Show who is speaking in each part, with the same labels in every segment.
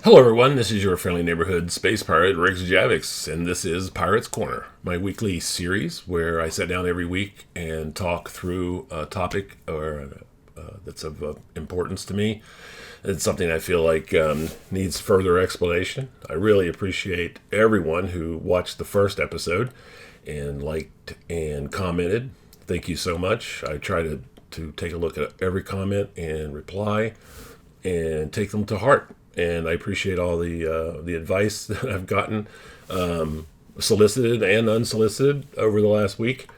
Speaker 1: Hello, everyone. This is your friendly neighborhood space pirate, Rixx Javix, and this is Pirate's Corner, my weekly series where I sit down every week and talk through a topic that's of importance to me. It's something I feel like needs further explanation. I really appreciate everyone who watched the first episode and liked and commented. Thank you so much. I try to take a look at every comment and reply and take them to heart. And I appreciate all the advice that I've gotten, solicited and unsolicited, over the last week.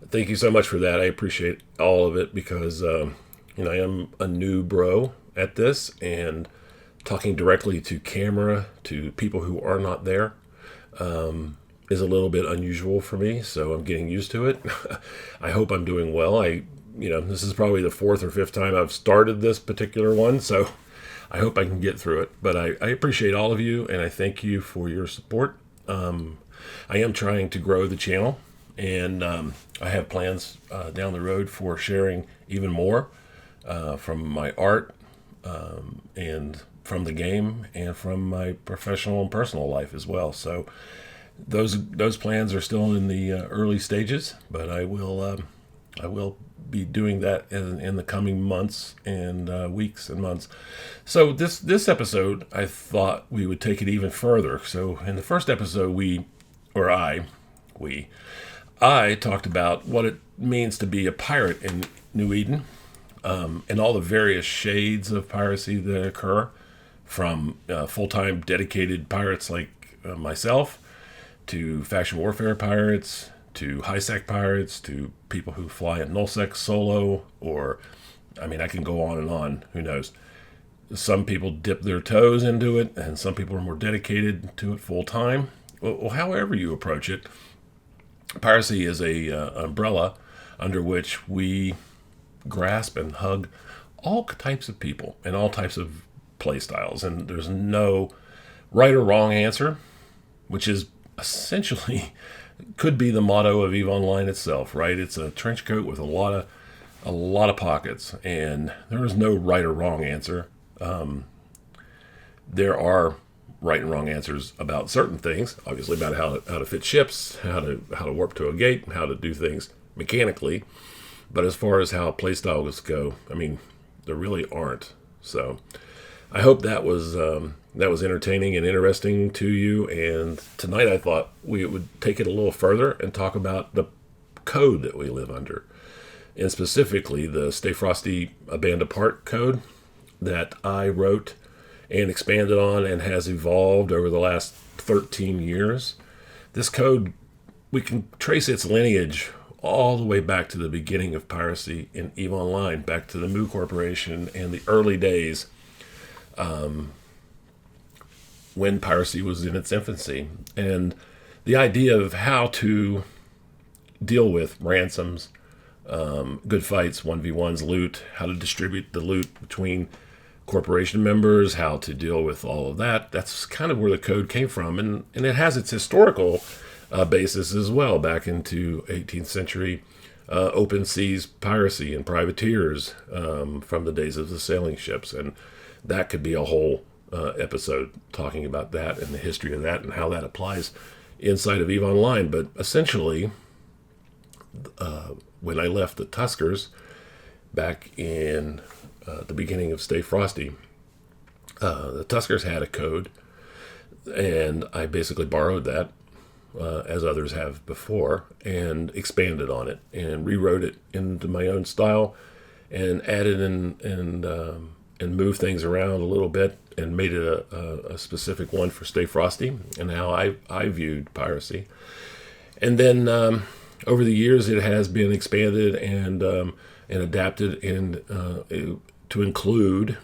Speaker 1: Thank you so much for that. I appreciate all of it because I am a new bro at this, and talking directly to camera to people who are not there is a little bit unusual for me. So I'm getting used to it. I hope I'm doing well. This is probably the fourth or fifth time I've started this particular one, so I hope I can get through it. But I appreciate all of you, and I thank you for your support. I am trying to grow the channel, and I have plans down the road for sharing even more from my art and from the game and from my professional and personal life as well. So those plans are still in the early stages, but I will be doing that in the coming months and weeks and months. So this episode, I thought we would take it even further. So in the first episode, I talked about what it means to be a pirate in New Eden, and all the various shades of piracy that occur, from full-time dedicated pirates like myself, to faction warfare pirates, to high-sec pirates, to people who fly in nullsec solo, or, I can go on and on, who knows. Some people dip their toes into it, and some people are more dedicated to it full-time. Well, however you approach it, piracy is a umbrella under which we grasp and hug all types of people and all types of play styles, and there's no right or wrong answer, which is essentially could be the motto of EVE Online itself, right? It's a trench coat with a lot of pockets, and there is no right or wrong answer. There are right and wrong answers about certain things, obviously about how to fit ships, how to warp to a gate, how to do things mechanically. But as far as how playstyles go, there really aren't. So I hope that was entertaining and interesting to you. And tonight I thought we would take it a little further and talk about the code that we live under, and specifically the Stay Frosty A Band Apart code that I wrote and expanded on and has evolved over the last 13 years. This code, we can trace its lineage all the way back to the beginning of piracy in EVE Online, back to the Moo Corporation and the early days when piracy was in its infancy. And the idea of how to deal with ransoms, good fights, 1v1s, loot, how to distribute the loot between corporation members, how to deal with all of that. That's kind of where the code came from. And it has its historical basis as well, back into 18th century open seas piracy and privateers, from the days of the sailing ships. And that could be a whole episode talking about that and the history of that and how that applies inside of EVE Online. But essentially, when I left the Tuskers back in the beginning of Stay Frosty, the Tuskers had a code, and I basically borrowed that, as others have before, and expanded on it and rewrote it into my own style, and added and moved things around a little bit, and made it a specific one for Stay Frosty and how I viewed piracy. And then over the years, it has been expanded and adapted to include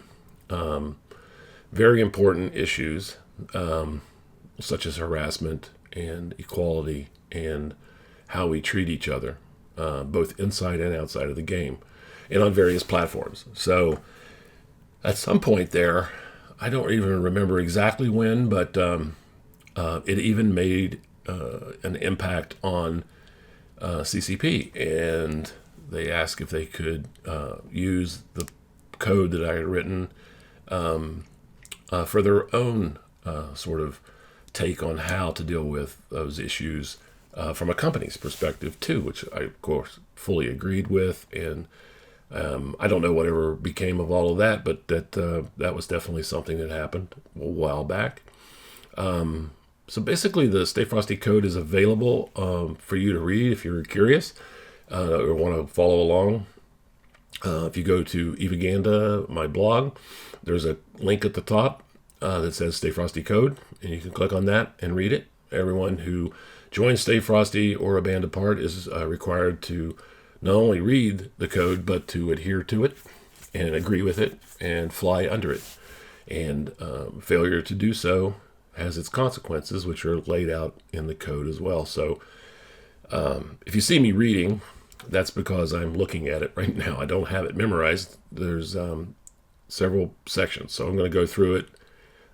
Speaker 1: very important issues, such as harassment and equality and how we treat each other, both inside and outside of the game, and on various platforms. So at some point there, I don't even remember exactly when, but it even made an impact on CCP, and they asked if they could use the code that I had written for their own sort of take on how to deal with those issues from a company's perspective too, which I of course fully agreed with. And I don't know whatever became of all of that, but that was definitely something that happened a while back. So basically, the Stay Frosty code is available for you to read if you're curious or want to follow along. If you go to Evaganda, my blog, there's a link at the top that says Stay Frosty code, and you can click on that and read it. Everyone who joins Stay Frosty or a band apart is required to not only read the code, but to adhere to it and agree with it and fly under it. And failure to do so has its consequences, which are laid out in the code as well. So if you see me reading, that's because I'm looking at it right now. I don't have it memorized. There's several sections, so I'm going to go through it.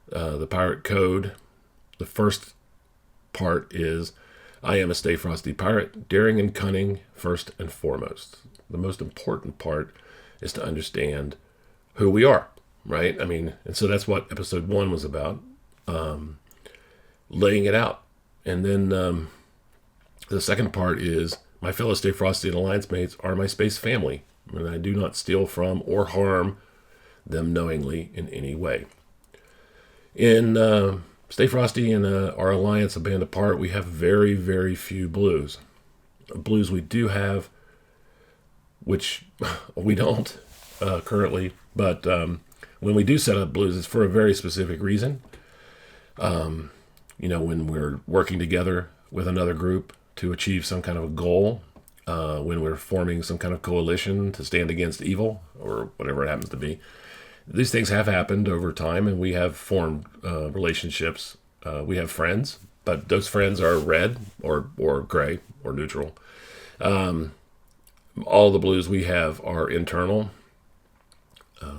Speaker 1: The pirate code. The first part is, I am a Stay Frosty pirate, daring and cunning first and foremost. The most important part is to understand who we are, right? I mean, and so that's what episode 1 was about. Laying it out. And then the second part is, my fellow Stay Frosty and Alliance mates are my space family, and I do not steal from or harm them knowingly in any way. In Stay Frosty and our Alliance, a band apart, we have very, very few blues. Blues we do have, which we don't currently, but when we do set up blues, it's for a very specific reason. When we're working together with another group to achieve some kind of a goal, when we're forming some kind of coalition to stand against evil or whatever it happens to be. These things have happened over time, and we have formed relationships. We have friends, but those friends are red or gray or neutral. All the blues we have are internal.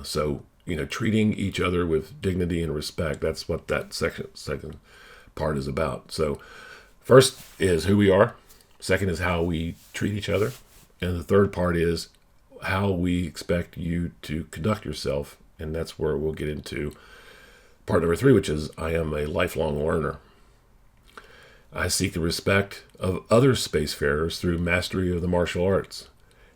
Speaker 1: So treating each other with dignity and respect, that's what that second part is about. So first is who we are. Second is how we treat each other. And the third part is how we expect you to conduct yourself. And that's where we'll get into part number 3, which is, I am a lifelong learner. I seek the respect of other spacefarers through mastery of the martial arts.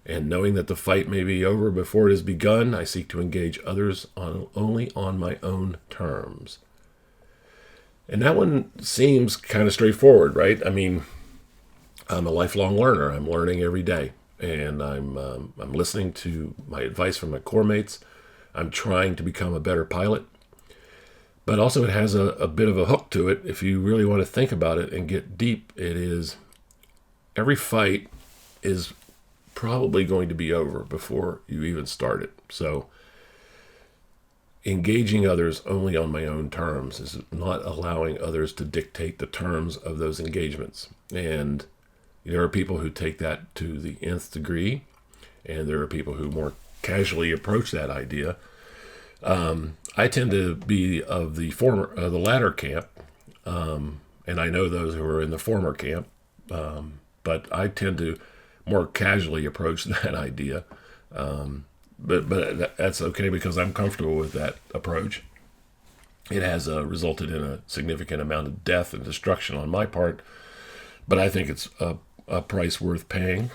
Speaker 1: And knowing that the fight may be over before it has begun, I seek to engage others only on my own terms. And that one seems kind of straightforward, right? I mean, I'm a lifelong learner. I'm learning every day, and I'm listening to my advice from my corps mates. I'm trying to become a better pilot. But also it has a bit of a hook to it. If you really want to think about it and get deep, it is every fight is probably going to be over before you even start it. So engaging others only on my own terms is not allowing others to dictate the terms of those engagements. And there are people who take that to the nth degree, and there are people who more casually approach that idea. I tend to be of the latter camp, and I know those who are in the former camp, but I tend to more casually approach that idea. But that's okay because I'm comfortable with that approach. It has resulted in a significant amount of death and destruction on my part, but I think it's a price worth paying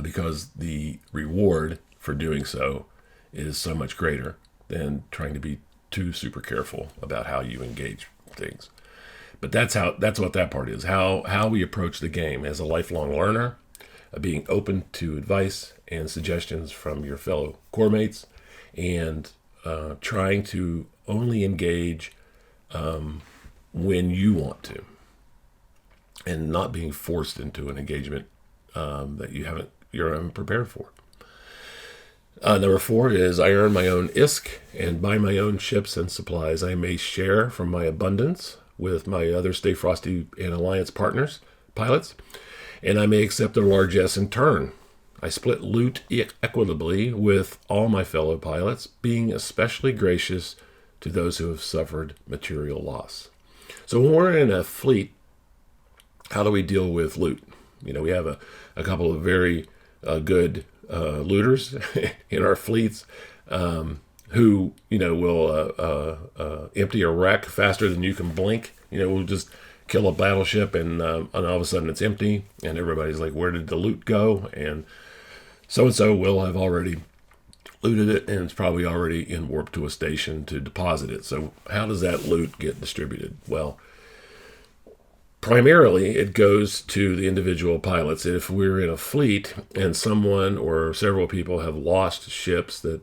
Speaker 1: because the reward for doing so is so much greater than trying to be too super careful about how you engage things. But that's what that part is. How we approach the game as a lifelong learner, being open to advice and suggestions from your fellow corps mates, and trying to only engage when you want to, and not being forced into an engagement that you're unprepared for. Number 4 is, I earn my own ISK and buy my own ships and supplies. I may share from my abundance with my other Stay Frosty and Alliance partners, pilots, and I may accept their largesse in turn. I split loot equitably with all my fellow pilots, being especially gracious to those who have suffered material loss. So when we're in a fleet, how do we deal with loot? We have a couple of very good looters in our fleets who, will empty a wreck faster than you can blink. We'll just kill a battleship and all of a sudden it's empty and everybody's like, where did the loot go? And so will have already looted it and it's probably already in warp to a station to deposit it. So how does that loot get distributed? Well, primarily it goes to the individual pilots. If we're in a fleet and someone or several people have lost ships that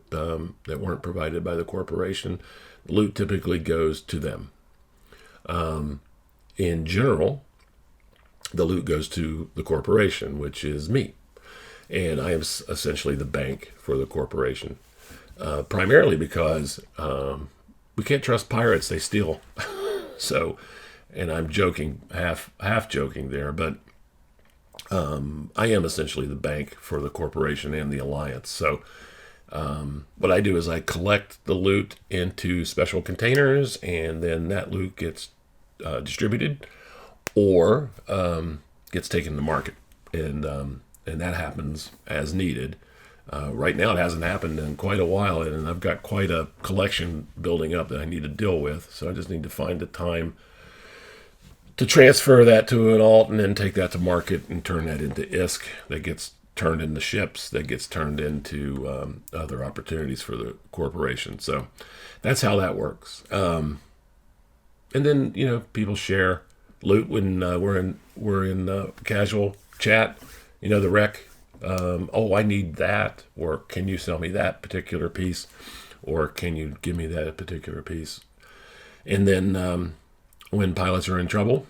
Speaker 1: weren't provided by the corporation, the loot typically goes to them. In general, the loot goes to the corporation, which is me. And I am essentially the bank for the corporation. Primarily because we can't trust pirates, they steal. So, and I'm joking, half joking there, but I am essentially the bank for the corporation and the alliance. So what I do is I collect the loot into special containers, and then that loot gets distributed or gets taken to market, and that happens as needed. Right now, it hasn't happened in quite a while, and I've got quite a collection building up that I need to deal with. So I just need to find the time to transfer that to an alt and then take that to market and turn that into ISK that gets turned into ships, that gets turned into other opportunities for the corporation. So that's how that works. And then, people share loot when we're in casual chat. The rec. I need that, or can you sell me that particular piece, or can you give me that particular piece? And then when pilots are in trouble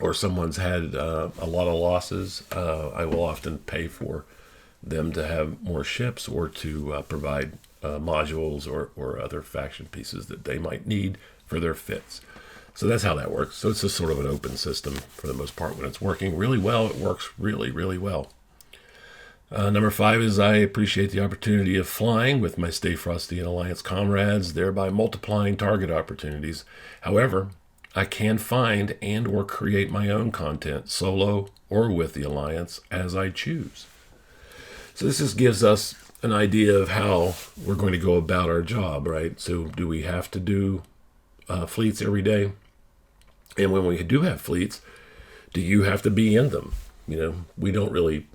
Speaker 1: or someone's had a lot of losses, I will often pay for them to have more ships or to provide modules or other faction pieces that they might need for their fits. So that's how that works. So it's just sort of an open system for the most part. When it's working really well, it works really, really well. Number 5 is I appreciate the opportunity of flying with my Stay Frosty and Alliance comrades, thereby multiplying target opportunities. However, I can find and or create my own content, solo or with the Alliance, as I choose. So this just gives us an idea of how we're going to go about our job, right? So do we have to do fleets every day? And when we do have fleets, do you have to be in them? We don't really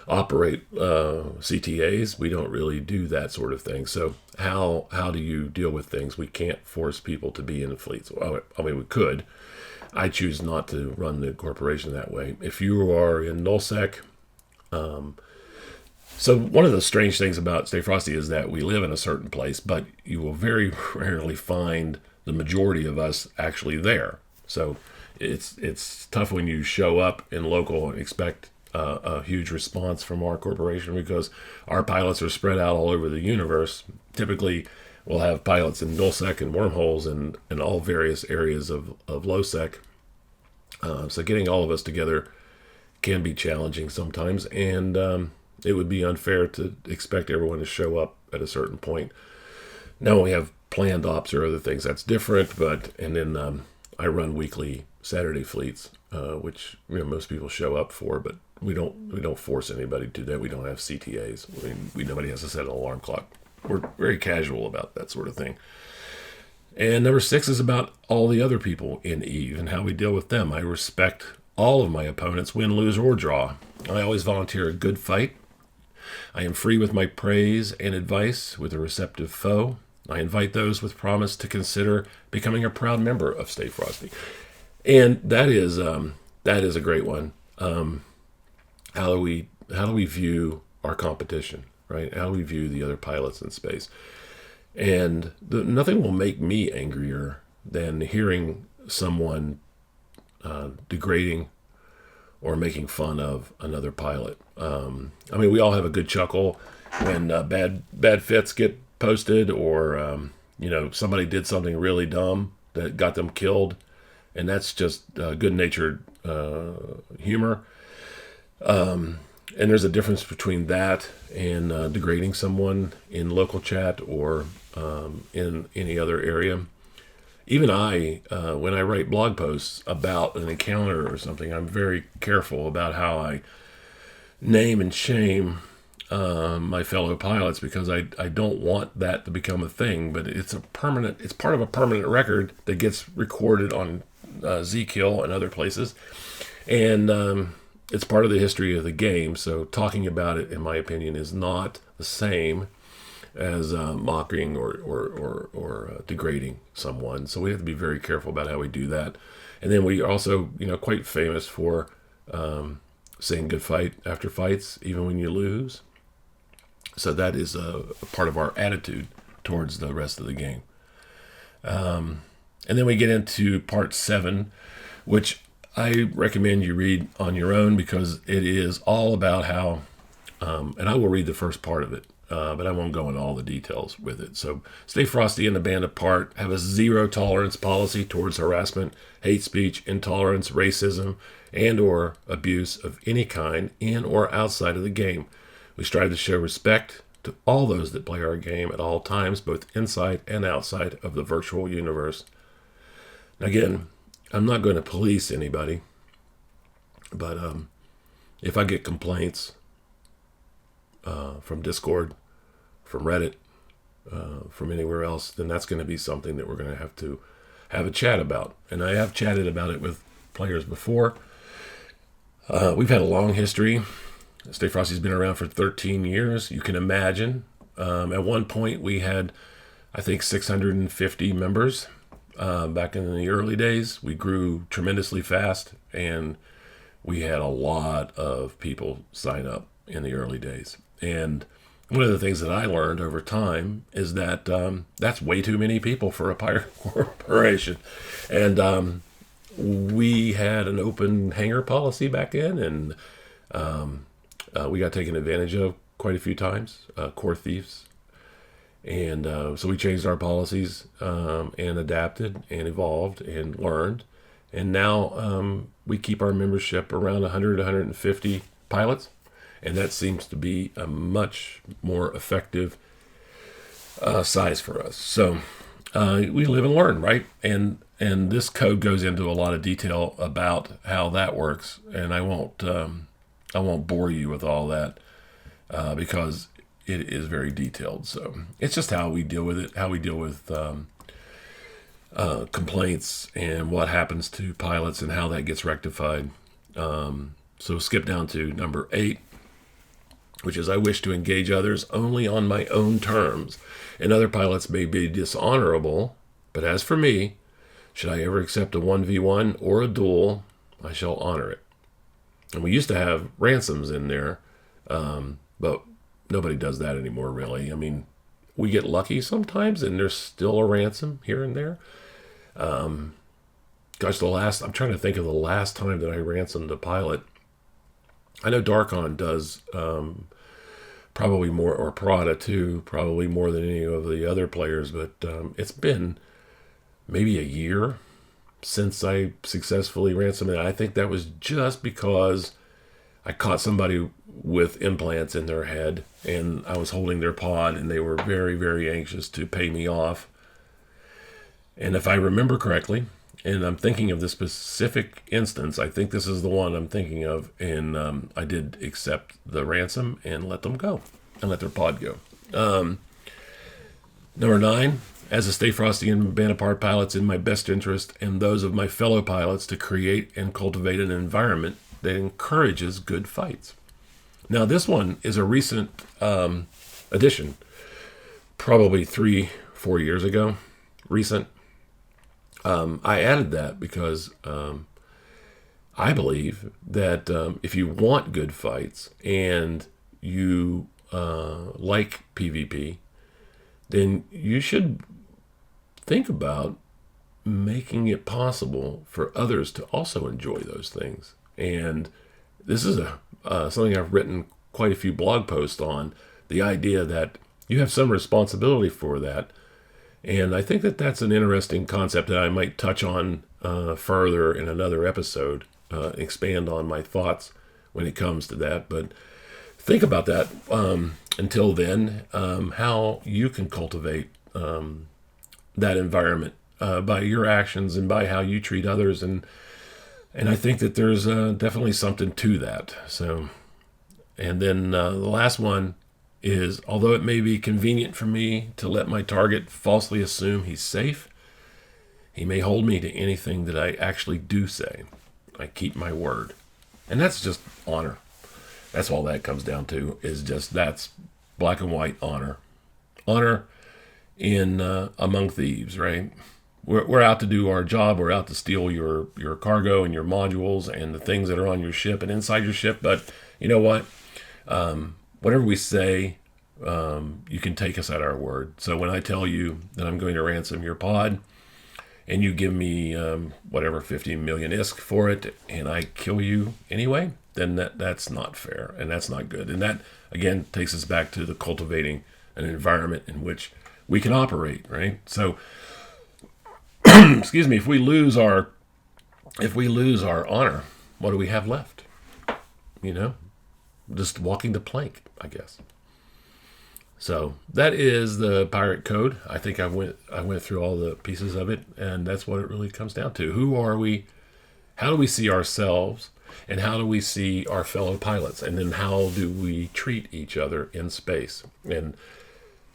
Speaker 1: operate CTAs. We don't really do that sort of thing. So how do you deal with things? We can't force people to be in fleets. I mean, we could. I choose not to run the corporation that way. If you are in nullsec, so one of the strange things about Stay Frosty is that we live in a certain place, but you will very rarely find the majority of us actually there. So it's tough when you show up in local and expect a huge response from our corporation, because our pilots are spread out all over the universe. Typically, we'll have pilots in nullsec and wormholes and all various areas of lowsec. So getting all of us together can be challenging sometimes, and it would be unfair to expect everyone to show up at a certain point. Now we have planned ops or other things, that's different, and then I run weekly Saturday fleets, which most people show up for, but we don't force anybody to do that. We don't have CTAs. I mean, nobody has to set an alarm clock. We're very casual about that sort of thing. And number 6 is about all the other people in EVE and how we deal with them. I respect all of my opponents, win, lose, or draw. I always volunteer a good fight. I am free with my praise and advice with a receptive foe. I invite those with promise to consider becoming a proud member of Stay Frosty. And that is a great one. How do we view our competition, right? How do we view the other pilots in space? And nothing will make me angrier than hearing someone degrading or making fun of another pilot. I mean, we all have a good chuckle when bad fits get posted, or somebody did something really dumb that got them killed, and that's just good-natured humor. And there's a difference between that and degrading someone in local chat or in any other area. Even when I write blog posts about an encounter or something, I'm very careful about how I name and shame my fellow pilots, because I don't want that to become a thing, but it's part of a permanent record that gets recorded on Zkill and other places, and it's part of the history of the game. So talking about it, in my opinion, is not the same as mocking or degrading someone. So we have to be very careful about how we do that. And then we also, quite famous for saying good fight after fights, even when you lose. So that is a part of our attitude towards the rest of the game. And then we get into part 7, which I recommend you read on your own, because it is all about how, and I will read the first part of it, but I won't go into all the details with it. So Stay Frosty and the band apart have a zero tolerance policy towards harassment, hate speech, intolerance, racism, and or abuse of any kind in or outside of the game. We strive to show respect to all those that play our game at all times, both inside and outside of the virtual universe. Now, again, I'm not going to police anybody, but if I get complaints from Discord, from Reddit, from anywhere else, then that's going to be something that we're going to have a chat about. And I have chatted about it with players before. We've had a long history. Stay Frosty's been around for 13 years. You can imagine. At one point, we had, I think, 650 members. Back in the early days, we grew tremendously fast, and we had a lot of people sign up in the early days. And one of the things that I learned over time is that that's way too many people for a pirate corporation. And we had an open hangar policy back then, and we got taken advantage of quite a few times, core thieves. And so we changed our policies and adapted and evolved and learned. And now we keep our membership around 100, 150 pilots. And that seems to be a much more effective size for us. So we live and learn, right? And this code goes into a lot of detail about how that works. And I won't bore you with all that because it is very detailed. So it's just how we deal with it, how we deal with complaints and what happens to pilots and how that gets rectified. So skip down to number 8, which is I wish to engage others only on my own terms, and other pilots may be dishonorable, but as for me, should I ever accept a 1v1 or a duel, I shall honor it. And we used to have ransoms in there, but nobody does that anymore, really. I mean, we get lucky sometimes, and there's still a ransom here and there. I'm trying to think of the last time that I ransomed a pilot. I know Darkon does probably more, or Prada too, probably more than any of the other players, but it's been maybe a year since I successfully ransomed it. I think that was just because I caught somebody with implants in their head, and I was holding their pod, and they were very, very anxious to pay me off. And if I remember correctly, and I'm thinking of this specific instance, I think this is the one I'm thinking of, and I did accept the ransom and let them go, and let their pod go. Number 9, as a Stay Frosty and Banapart pilot, it's in my best interest and those of my fellow pilots to create and cultivate an environment that encourages good fights. Now, this one is a recent addition, probably 3-4 years ago, recent. I added that because I believe that if you want good fights and you like PvP, then you should think about making it possible for others to also enjoy those things. And this is something I've written quite a few blog posts on, the idea that you have some responsibility for that. And I think that that's an interesting concept that I might touch on further in another episode, expand on my thoughts when it comes to that. But think about that until then, how you can cultivate that environment by your actions and by how you treat others. And I think that there's definitely something to that. So And then the last one is, although it may be convenient for me to let my target falsely assume he's safe, he may hold me to anything that I actually do say. I keep my word. And that's just honor. That's all that comes down to, is just that's black and white honor. Honor in among thieves, right? We're out to do our job. We're out to steal your cargo and your modules and the things that are on your ship and inside your ship. But you know what? Whatever we say, you can take us at our word. So when I tell you that I'm going to ransom your pod, and you give me whatever 50 million ISK for it, and I kill you anyway, then that's not fair, and that's not good. And that, again, takes us back to the cultivating an environment in which we can operate, right? So, excuse me, if we lose our honor, what do we have left? Just walking the plank, I guess. So that is the pirate code. I think I went through all the pieces of it, and that's what it really comes down to. Who are we? How do we see ourselves? And how do we see our fellow pilots? And then how do we treat each other in space? And,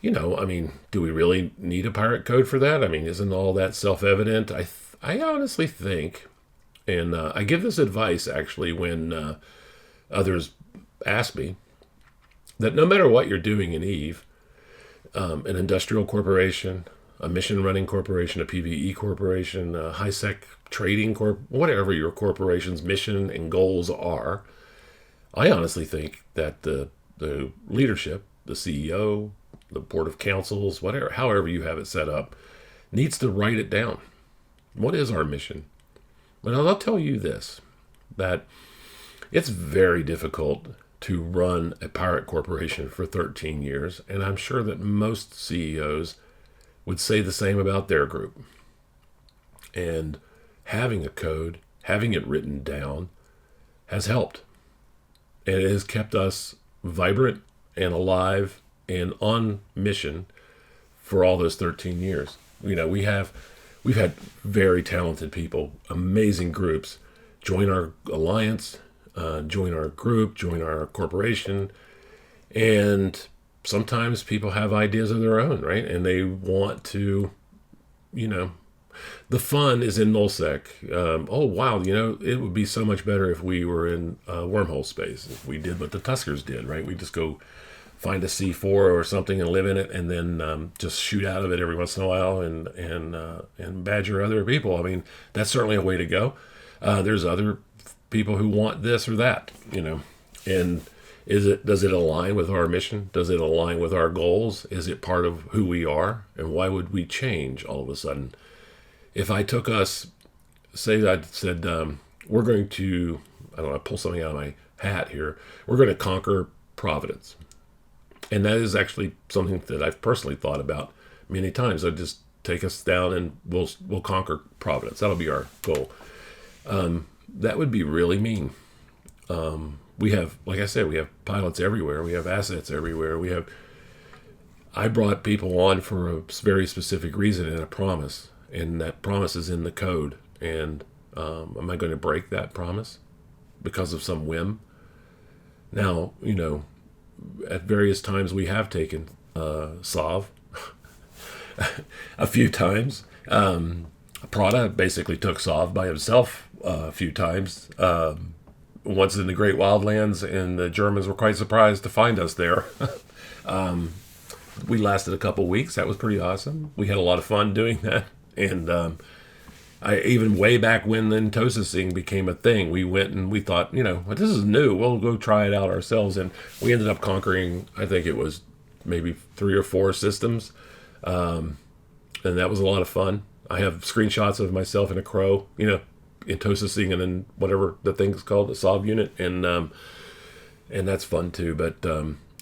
Speaker 1: do we really need a pirate code for that? Isn't all that self-evident? I honestly think, and I give this advice actually when others ask me, that no matter what you're doing in Eve, an industrial corporation, a mission-running corporation, a PvE corporation, a high-sec trading corp, whatever your corporation's mission and goals are, I honestly think that the leadership, the CEO, the board of councils, whatever, however you have it set up, needs to write it down. What is our mission? But I'll tell you this, that it's very difficult to run a pirate corporation for 13 years, and I'm sure that most CEOs would say the same about their group. And having a code, having it written down, has helped. And it has kept us vibrant and alive and on mission for all those 13 years. We've had very talented people, amazing groups, join our alliance, join our group, join our corporation, and sometimes people have ideas of their own, right? And they want to, the fun is in nullsec. Oh wow, it would be so much better if we were in wormhole space. If we did what the Tuskers did, right? We just go find a C4 or something and live in it, and then just shoot out of it every once in a while and badger other people. That's certainly a way to go. There's other people who want this or that, and does it align with our mission? Does it align with our goals? Is it part of who we are? And why would we change all of a sudden? If I took us, say I said, we're going to, pull something out of my hat here. We're going to conquer Providence. And that is actually something that I've personally thought about many times. I'd just take us down and we'll conquer Providence. That'll be our goal. That would be really mean. We have, like I said, we have pilots everywhere. We have assets everywhere. I brought people on for a very specific reason and a promise. And that promise is in the code. And am I going to break that promise because of some whim? Now, at various times we have taken Sov a few times. Prada basically took Sov by himself a few times. Once in the Great Wildlands, and the Germans were quite surprised to find us there. We lasted a couple weeks. That was pretty awesome. We had a lot of fun doing that. And I even way back when then Tosasing became a thing, we went and we thought, this is new. We'll go try it out ourselves. And we ended up conquering, I think it was maybe 3 or 4 systems. And that was a lot of fun. I have screenshots of myself in a crow, in Tosasing, and then whatever the thing's called, the Sov unit. And that's fun too. But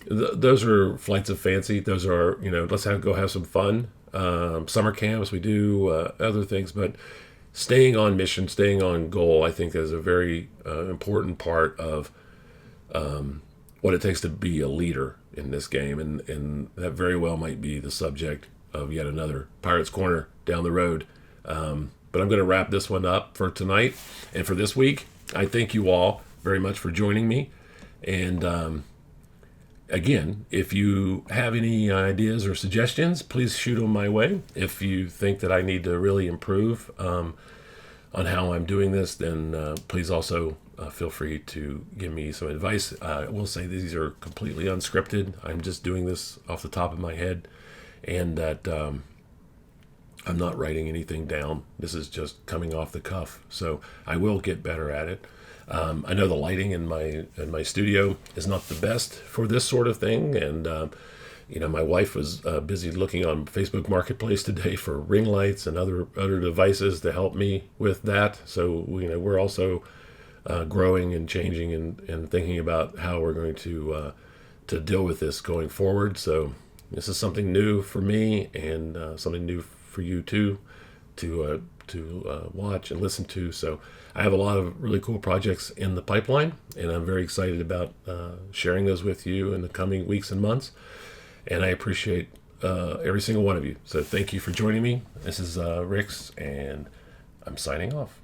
Speaker 1: those are flights of fancy. Those are, let's go have some fun. Summer camps, we do other things, but staying on mission, staying on goal, I think is a very important part of what it takes to be a leader in this game, and that very well might be the subject of yet another Pirate's Corner down the road. But I'm going to wrap this one up for tonight and for this week. I thank you all very much for joining me, And again, if you have any ideas or suggestions, please shoot them my way. If you think that I need to really improve on how I'm doing this, then please also feel free to give me some advice. I will say these are completely unscripted. I'm just doing this off the top of my head, and that I'm not writing anything down. This is just coming off the cuff. So I will get better at it. I know the lighting in my studio is not the best for this sort of thing, and my wife was busy looking on Facebook Marketplace today for ring lights and other devices to help me with that. So we're also growing and changing and thinking about how we're going to deal with this going forward. So this is something new for me, and something new for you too to watch and listen to. So I have a lot of really cool projects in the pipeline, and I'm very excited about sharing those with you in the coming weeks and months. And I appreciate every single one of you. So thank you for joining me. This is Rixx, and I'm signing off.